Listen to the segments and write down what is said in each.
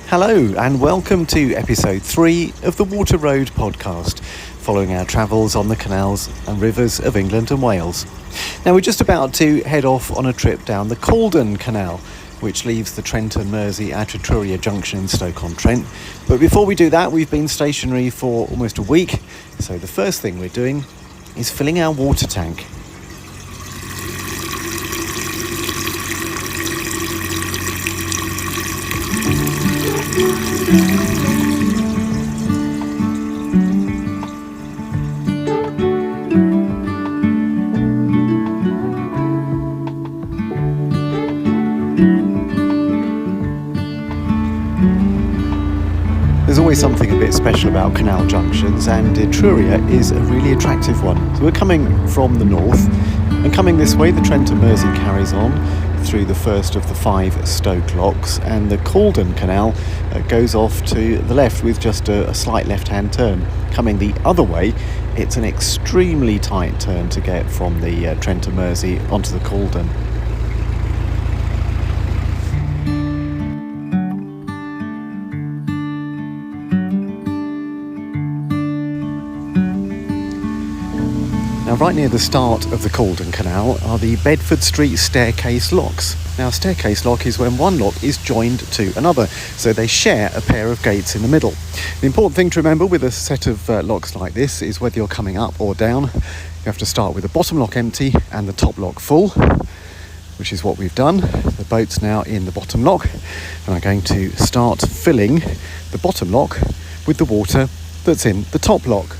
Hello and welcome to episode 3 of the Water Road podcast, following our travels on the canals and rivers of England and Wales. Now we're just about to head off on a trip down the Caldon Canal, which leaves the Trent and Mersey at Etruria Junction in Stoke-on-Trent. But before we do that, we've been stationary for almost a week, so the first thing we're doing is filling our water tank. There's always something a bit special about canal junctions, and Etruria is a really attractive one. So we're coming from the north, and coming this way the Trent and Mersey carries on through the first of the 5 Stoke locks, and the Caldon Canal goes off to the left with just a slight left-hand turn. Coming the other way, it's an extremely tight turn to get from the Trent and Mersey onto the Caldon. Now, right near the start of the Caldon Canal are the Bedford Street staircase locks. Now, a staircase lock is when one lock is joined to another, so they share a pair of gates in the middle. The important thing to remember with a set of locks like this is whether you're coming up or down, you have to start with the bottom lock empty and the top lock full, which is what we've done. The boat's now in the bottom lock, and I'm going to start filling the bottom lock with the water that's in the top lock.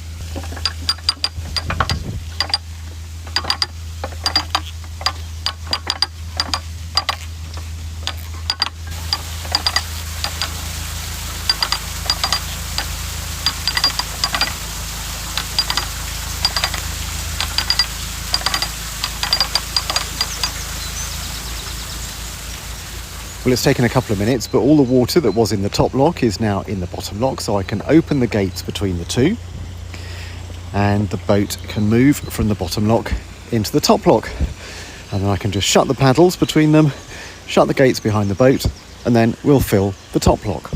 Well, it's taken a couple of minutes, but all the water that was in the top lock is now in the bottom lock, so I can open the gates between the two, and the boat can move from the bottom lock into the top lock. And then I can just shut the paddles between them, shut the gates behind the boat, and then we'll fill the top lock.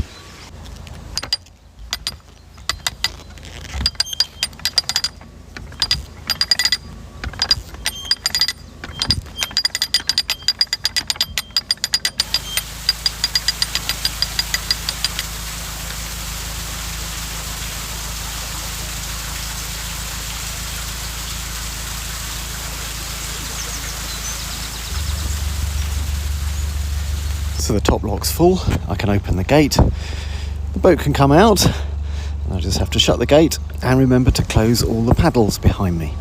So the top lock's full, I can open the gate, the boat can come out, and I just have to shut the gate and remember to close all the paddles behind me.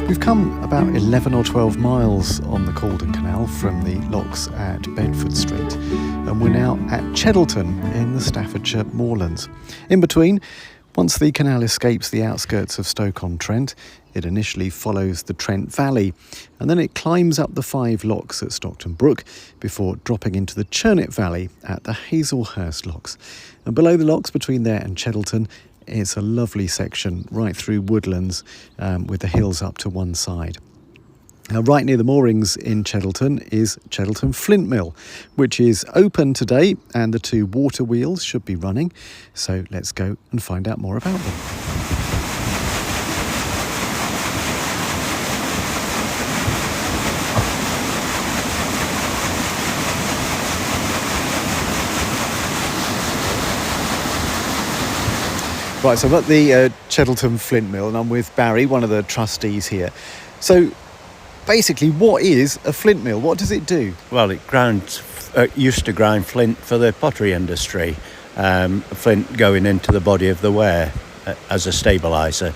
We've come about 11 or 12 miles on the Caldon Canal from the locks at Bedford Street, and we're now at Cheddleton in the Staffordshire moorlands. In between, once the canal escapes the outskirts of Stoke-on-Trent, it initially follows the Trent Valley, and then it climbs up the 5 locks at Stockton Brook before dropping into the Churnet Valley at the Hazelhurst locks. And below the locks, between there and Cheddleton, it's a lovely section right through woodlands with the hills up to one side. Now, right near the moorings in Cheddleton is Cheddleton Flint Mill, which is open today, and the 2 water wheels should be running. So let's go and find out more about them. Right, so I'm at the Cheddleton Flint Mill, and I'm with Barry, one of the trustees here. So basically, what is a flint mill? What does it do? Well, it used to grind flint for the pottery industry, flint going into the body of the ware as a stabiliser.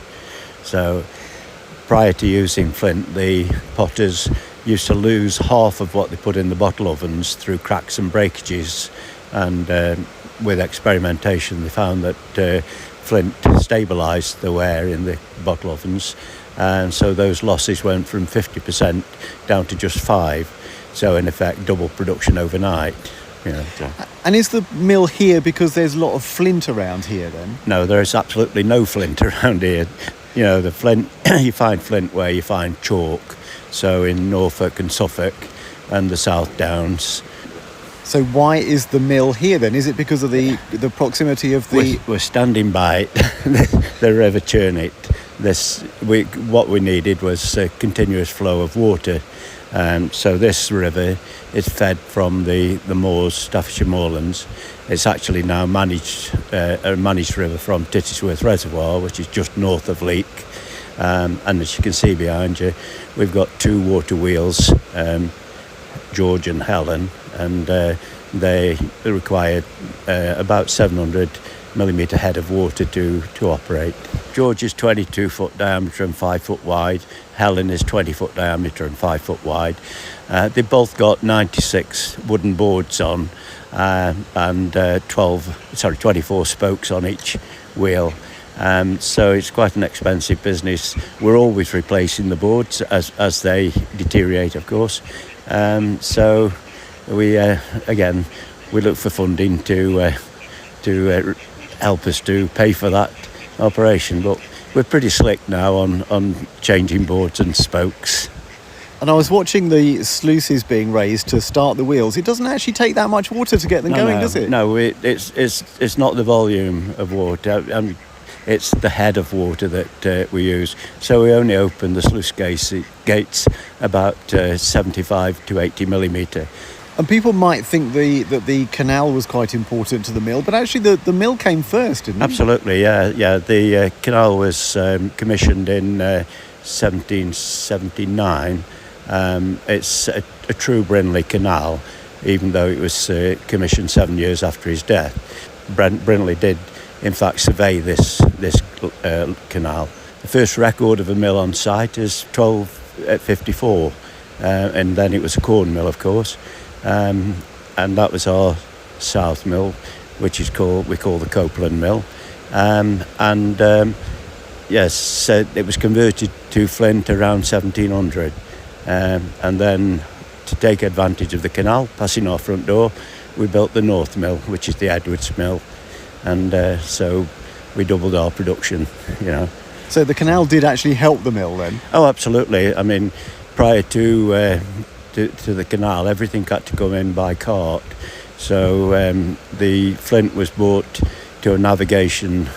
So prior to using flint, the potters used to lose half of what they put in the bottle ovens through cracks and breakages, and with experimentation they found that flint stabilised the ware in the bottle ovens, and so those losses went from 50% down to just 5%. So in effect, double production overnight. So. And is the mill here because there's a lot of flint around here then? No, there is absolutely no flint around here. The flint, you find flint where you find chalk. So in Norfolk and Suffolk and the South Downs. So why is the mill here then? Is it because of the proximity of the... We're standing by it, the River Churnet. What we needed was a continuous flow of water. So this river is fed from the moors, Staffordshire moorlands. It's actually now a managed river from Tittisworth Reservoir, which is just north of Leek. And as you can see behind you, we've got 2 water wheels, George and Helen, and they require about 700 millimetre head of water to operate. George is 22 foot diameter and 5 foot wide. Helen is 20 foot diameter and 5 foot wide. They both got 96 wooden boards on and 24 spokes on each wheel. So it's quite an expensive business. We're always replacing the boards as they deteriorate, of course. So we look for funding to help us to pay for that operation. But we're pretty slick now on changing boards and spokes. And I was watching the sluices being raised to start the wheels. It doesn't actually take that much water to get them going, does it? No, it's not the volume of water. It's the head of water that we use. So we only open the sluice gates about 75 to 80 millimetre. And people might think that the canal was quite important to the mill, but actually the mill came first, didn't it? Absolutely, yeah. The canal was commissioned in 1779. It's a true Brindley canal, even though it was commissioned 7 years after his death. Brindley did, in fact, survey this canal. The first record of a mill on site is 1254, and then it was a corn mill, of course. And that was our south mill, which we call the Caldon Mill. Yes, it was converted to flint around 1700. And then to take advantage of the canal, passing our front door, we built the North Mill, which is the Edwards Mill. And so we doubled our production, So the canal did actually help the mill then? Oh, absolutely. I mean, prior to the canal, everything had to come in by cart. So the flint was brought by navigation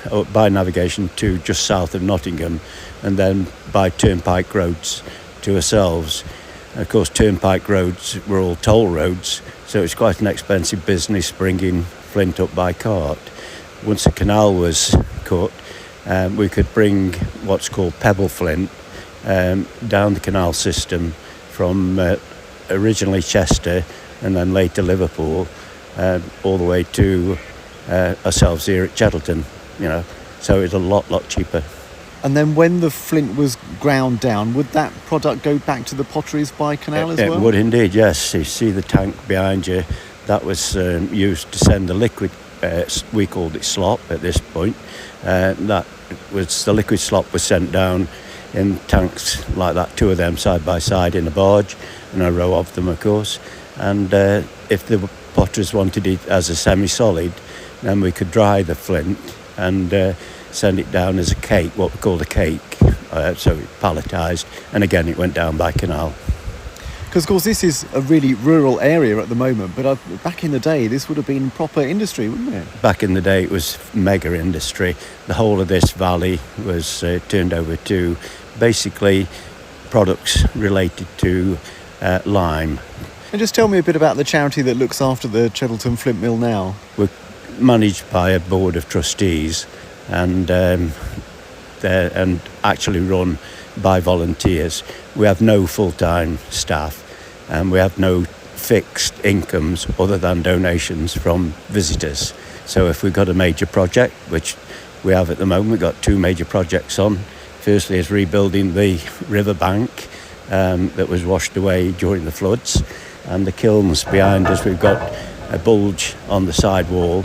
to just south of Nottingham, and then by turnpike roads to ourselves. And of course, turnpike roads were all toll roads, so it's quite an expensive business bringing flint up by cart. Once the canal was cut, we could bring what's called pebble flint down the canal system from originally Chester and then later Liverpool, all the way to ourselves here at Cheddleton, so it's a lot cheaper. And then when the flint was ground down, would that product go back to the potteries by canal as well? It would indeed, yes. You see the tank behind you, that was used to send the liquid, we called it slop at this point. The liquid slop was sent down in tanks like that, 2 of them side by side in a barge, and a row of them, of course. And if the potters wanted it as a semi-solid, then we could dry the flint and send it down as a cake, what we called a cake. So it palletised, and again it went down by canal. Because, of course, this is a really rural area at the moment, but back in the day, this would have been proper industry, wouldn't it? Back in the day, it was mega industry. The whole of this valley was turned over to basically products related to lime. And just tell me a bit about the charity that looks after the Cheddleton Flint Mill now. We're managed by a board of trustees and actually run by volunteers. We have no full-time staff, and we have no fixed incomes other than donations from visitors. So if we've got a major project, which we have at the moment, we've got 2 major projects on. Firstly is rebuilding the river bank that was washed away during the floods, and the kilns behind us. We've got a bulge on the side wall.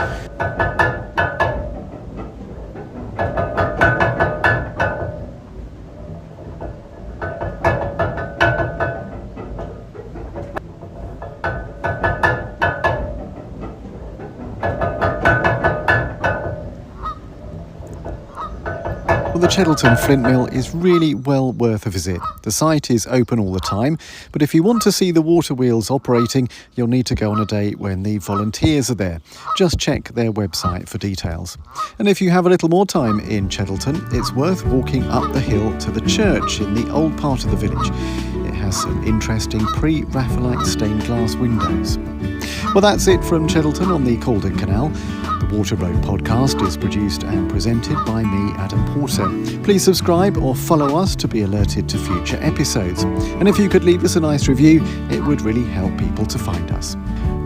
Well, the Cheddleton Flint Mill is really well worth a visit. The site is open all the time, but if you want to see the waterwheels operating, you'll need to go on a day when the volunteers are there. Just check their website for details. And if you have a little more time in Cheddleton, it's worth walking up the hill to the church in the old part of the village. It has some interesting pre-Raphaelite stained glass windows. Well, that's it from Cheddleton on the Caldon Canal. The Water Road podcast is produced and presented by me, Adam Porter. Please subscribe or follow us to be alerted to future episodes. And if you could leave us a nice review, it would really help people to find us.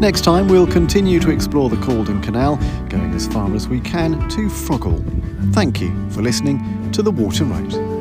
Next time, we'll continue to explore the Caldon Canal, going as far as we can to Froggle. Thank you for listening to The Water Road.